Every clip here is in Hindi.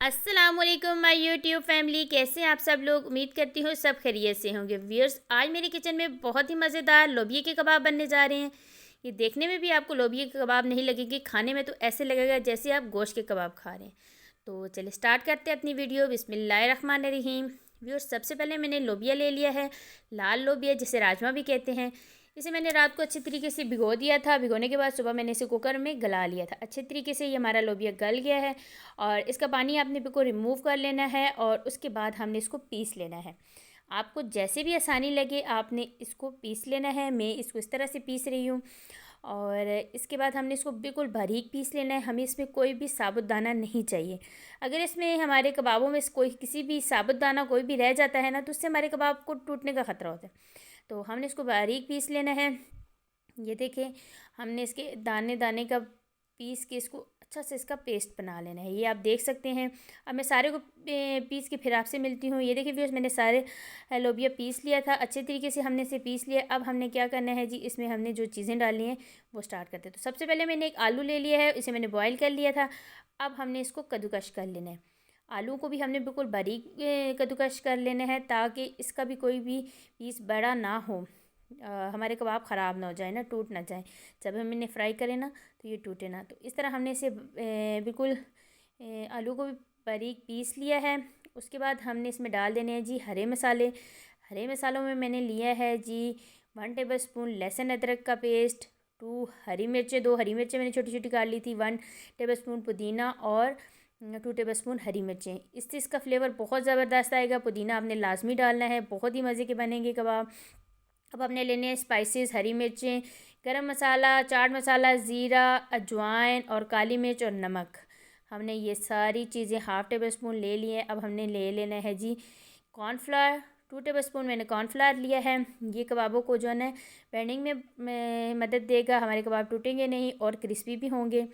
अस्सलामुअलैकुम माय यूट्यूब फैमिली, कैसे हैं आप सब लोग। उम्मीद करती हूँ सब खैरियत से होंगे। व्यूअर्स, आज मेरे किचन में बहुत ही मज़ेदार लोबिया के कबाब बनने जा रहे हैं। ये देखने में भी आपको लोबिया के कबाब नहीं लगेंगे, खाने में तो ऐसे लगेगा जैसे आप गोश्त के कबाब खा रहे हैं। तो चलिए स्टार्ट करते हैं अपनी वीडियो। बिस्मिल्लाहिर्रहमानिर्रहीम। व्यूअर्स, सबसे पहले मैंने लोबिया ले लिया है, लाल लोबिया जिसे राजमा भी कहते हैं। इसे मैंने रात को अच्छी तरीके से भिगो दिया था। भिगोने के बाद सुबह मैंने इसे कुकर में गला लिया था। अच्छे तरीके से ये हमारा लोबिया गल गया है और इसका पानी आपने बिल्कुल रिमूव कर लेना है और उसके बाद हमने इसको पीस लेना है। आपको जैसे भी आसानी लगे आपने इसको पीस लेना है। मैं इसको इस तरह से पीस रही हूँ और इसके बाद हमने इसको बिल्कुल बारीक पीस लेना है। हमें इसमें कोई भी साबुत दाना नहीं चाहिए। अगर इसमें हमारे कबाबों में कोई किसी भी साबुत दाना कोई भी रह जाता है ना, तो उससे हमारे कबाब को टूटने का ख़तरा होता है। तो हमने इसको बारीक पीस लेना है। ये देखिए, हमने इसके दाने दाने का पीस के इसको अच्छा से इसका पेस्ट बना लेना है। ये आप देख सकते हैं। अब मैं सारे को पीस के फिर आपसे मिलती हूँ। ये देखिए व्यूअर्स, मैंने सारे लोबिया पीस लिया था। अच्छे तरीके से हमने इसे पीस लिया। अब हमने क्या करना है जी, इसमें हमने जो चीज़ें डालनी हैं वो स्टार्ट करते हैं। तो सबसे पहले मैंने एक आलू ले लिया है, इसे मैंने बॉयल कर लिया था। अब हमने इसको कद्दूकश कर लेना है। आलू को भी हमने बिल्कुल बारीक कद्दूकश कर लेना है ताकि इसका भी कोई भी पीस बड़ा ना हो। हमारे कबाब ख़राब ना हो जाए ना, टूट ना जाए। जब हम इन्हें फ्राई करें ना तो ये टूटे ना। तो इस तरह हमने इसे बिल्कुल आलू को भी बारीक पीस लिया है। उसके बाद हमने इसमें डाल देने हैं जी हरे मसाले। हरे मसालों में मैंने लिया है जी 1 टेबल स्पून लहसुन अदरक का पेस्ट, 2 हरी मिर्चें मैंने छोटी छोटी काट ली थी, 1 टेबल स्पून पुदीना और 2 टेबल स्पून हरी मिर्चें। इससे इसका फ्लेवर बहुत ज़बरदस्त आएगा। पुदीना आपने लाजमी डालना है, बहुत ही मज़े के बनेंगे कबाब। अब हमने लेने हैं स्पाइसेस, हरी मिर्चें, गरम मसाला, चाट मसाला, ज़ीरा, अजवाइन और काली मिर्च और नमक। हमने ये सारी चीज़ें 1/2 टेबल स्पून ले लिए हैं। अब हमने ले लेना है जी कॉर्नफ्लावर। 2 टेबल स्पून मैंने कॉर्नफ्लावर लिया है। ये कबाबों को जो है ना बेंडिंग में मदद देगा, हमारे कबाब टूटेंगे नहीं और क्रिस्पी भी होंगे।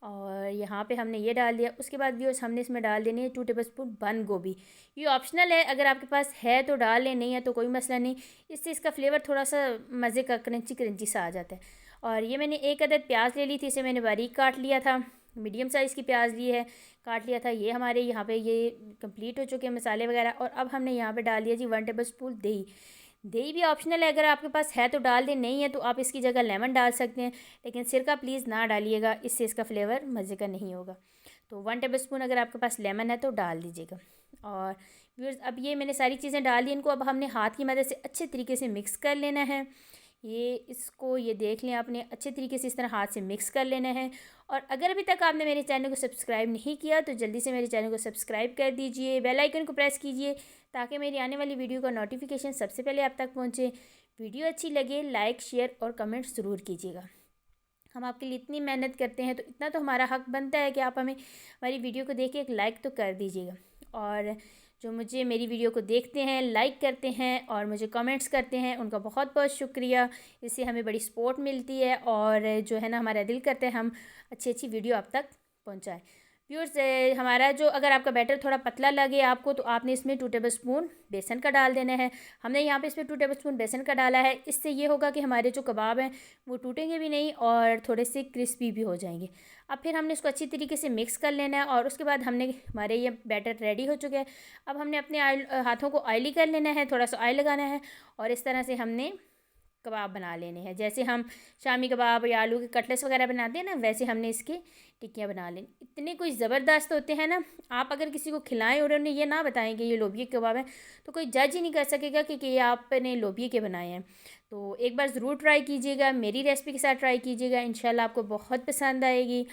और यहाँ पे हमने ये डाल दिया। उसके बाद व्यूअर्स, हमने इसमें डाल देनी है 2 टेबल स्पून बंद गोभी। ये ऑप्शनल है, अगर आपके पास है तो डाल लें, नहीं है तो कोई मसला नहीं। इससे इसका फ्लेवर थोड़ा सा मज़े का क्रंची क्रंची सा आ जाता है। और ये मैंने एक अदद प्याज ले ली थी, इसे मैंने बारीक काट लिया था। मीडियम साइज़ की प्याज ली है, काट लिया था। ये हमारे यहाँ पे ये कंप्लीट हो चुके हैं मसाले वगैरह। और अब हमने यहाँ पे डाल दिया जी 1 टेबल स्पून दही। दही भी ऑप्शनल है, अगर आपके पास है तो डाल दें, नहीं है तो आप इसकी जगह लेमन डाल सकते हैं। लेकिन सिरका प्लीज़ ना डालिएगा, इससे इसका फ्लेवर मज़े का नहीं होगा। तो 1 टेबल स्पून अगर आपके पास लेमन है तो डाल दीजिएगा। और व्यूअर्स, अब ये मैंने सारी चीज़ें डाल दी। इनको अब हमने हाथ की मदद से अच्छे तरीके से मिक्स कर लेना है। ये देख लें, आपने अच्छे तरीके से इस तरह हाथ से मिक्स कर लेना है। और अगर अभी तक आपने मेरे चैनल को सब्सक्राइब नहीं किया तो जल्दी से मेरे चैनल को सब्सक्राइब कर दीजिए, बेल आइकन को प्रेस कीजिए ताकि मेरी आने वाली वीडियो का नोटिफिकेशन सबसे पहले आप तक पहुंचे। वीडियो अच्छी लगे लाइक शेयर और कमेंट ज़रूर कीजिएगा। हम आपके लिए इतनी मेहनत करते हैं तो इतना तो हमारा हक बनता है कि आप हमें हमारी वीडियो को देख के एक लाइक तो कर दीजिएगा। और जो मुझे मेरी वीडियो को देखते हैं, लाइक करते हैं और मुझे कमेंट्स करते हैं, उनका बहुत बहुत शुक्रिया। इससे हमें बड़ी सपोर्ट मिलती है और जो है ना, हमारा दिल करता है हम अच्छी अच्छी वीडियो आप तक पहुँचाएँ। व्यूअर्स, हमारा जो, अगर आपका बैटर थोड़ा पतला लगे आपको तो आपने इसमें 2 टेबल स्पून बेसन का डाल देना है। हमने यहाँ पे इसमें 2 टेबल स्पून बेसन का डाला है। इससे ये होगा कि हमारे जो कबाब हैं वो टूटेंगे भी नहीं और थोड़े से क्रिस्पी भी हो जाएंगे। अब फिर हमने इसको अच्छी तरीके से मिक्स कर लेना है और उसके बाद हमारे ये बैटर रेडी हो चुके हैं। अब हमने अपने हाथों को ऑयली कर लेना है, थोड़ा सा ऑयल लगाना है और इस तरह से हमने कबाब बना लेने हैं। जैसे हम शामी कबाब या आलू के कटलेट्स वगैरह बनाते हैं ना, वैसे हमने इसकी टिक्कियाँ बना लेनी। इतने कोई ज़बरदस्त होते हैं ना, आप अगर किसी को खिलाएं और उन्हें ये ना बताएं कि ये लोबिया के कबाब हैं तो कोई जज ही नहीं कर सकेगा कि ये आपने लोबिया के बनाए हैं। तो एक बार ज़रूर ट्राई कीजिएगा, मेरी रेसिपी के साथ ट्राई कीजिएगा, इंशाल्लाह आपको बहुत पसंद आएगी।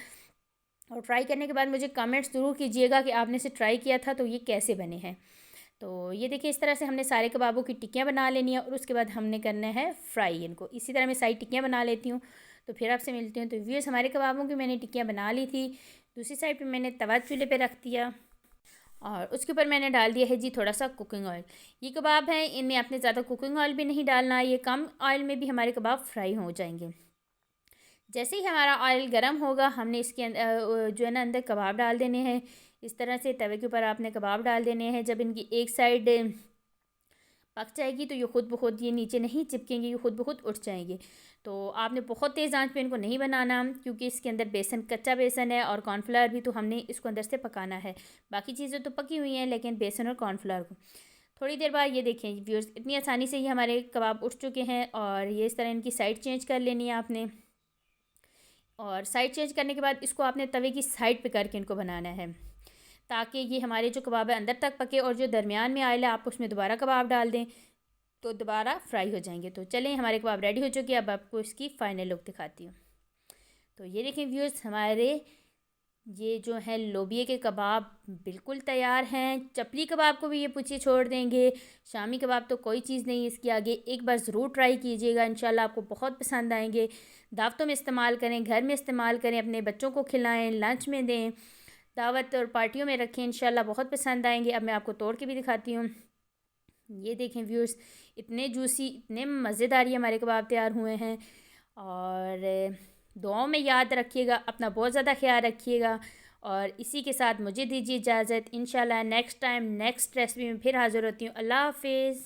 और ट्राई करने के बाद मुझे कमेंट्स ज़रूर कीजिएगा कि आपने इसे ट्राई किया था तो ये कैसे बने हैं। तो ये देखिए, इस तरह से हमने सारे कबाबों की टिक्कियाँ बना लेनी है और उसके बाद हमने करना है फ्राई इनको। इसी तरह मैं सारी टिक्कियाँ बना लेती हूँ। तो फिर आपसे मिलती हूँ। तो व्यूअर्स, हमारे कबाबों की मैंने टिक्कियाँ बना ली थी। दूसरी साइड पे मैंने तवा चूल्हे पे रख दिया और उसके ऊपर मैंने डाल दिया है जी थोड़ा सा कुकिंग ऑयल। ये कबाब हैं, इनमें आपने ज़्यादा कुकिंग ऑयल भी नहीं डालना, ये कम ऑयल में भी हमारे कबाब फ्राई हो जाएंगे। जैसे ही हमारा ऑयल गर्म होगा हमने इसके जो है ना अंदर कबाब डाल देने हैं। इस तरह से तवे के ऊपर आपने कबाब डाल देने हैं। जब इनकी एक साइड पक जाएगी तो ये खुद ब खुद ये नीचे नहीं चिपकेंगे, ये खुद ब खुद उठ जाएंगे। तो आपने बहुत तेज़ आंच पे इनको नहीं बनाना, क्योंकि इसके अंदर बेसन कच्चा बेसन है और कॉर्नफ्लावर भी, तो हमने इसको अंदर से पकाना है। बाकी चीज़ें तो पकी हुई हैं, लेकिन बेसन और कॉर्नफ्लावर को थोड़ी देर बाद ये देखें व्यूअर्स, इतनी आसानी से ये हमारे कबाब उठ चुके हैं। और ये इस तरह इनकी साइड चेंज कर लेनी है आपने। और साइड चेंज करने के बाद इसको आपने तवे की साइड पे करके इनको बनाना है, ताकि ये हमारे जो कबाब है अंदर तक पके, और जो दरमियान में आयल है आप उसमें दोबारा कबाब डाल दें तो दोबारा फ्राई हो जाएंगे। तो चलें, हमारे कबाब रेडी हो चुके हैं। अब आपको इसकी फ़ाइनल लुक दिखाती हूँ। तो ये देखें व्यूअर्स, हमारे ये जो है लोबिये के कबाब बिल्कुल तैयार हैं। चपली कबाब को भी ये पूछे छोड़ देंगे, शामी कबाब तो कोई चीज़ नहीं इसके आगे। एक बार ज़रूर ट्राई कीजिएगा, इंशाल्लाह आपको बहुत पसंद आएंगे। दावतों में इस्तेमाल करें, घर में इस्तेमाल करें, अपने बच्चों को खिलाएं, लंच में दें, दावत और पार्टियों में रखें, इंशाल्लाह बहुत पसंद आएंगे। अब मैं आपको तोड़ के भी दिखाती हूँ। ये देखें व्यूअर्स, इतने जूसी, इतने मज़ेदार ये हमारे कबाब तैयार हुए हैं। और दुआओं में याद रखिएगा, अपना बहुत ज़्यादा ख्याल रखिएगा। और इसी के साथ मुझे दीजिए इजाज़त। इंशाल्लाह नेक्स्ट टाइम नेक्स्ट रेसिपी में फिर हाज़िर होती हूँ। अल्लाह हाफ़िज़।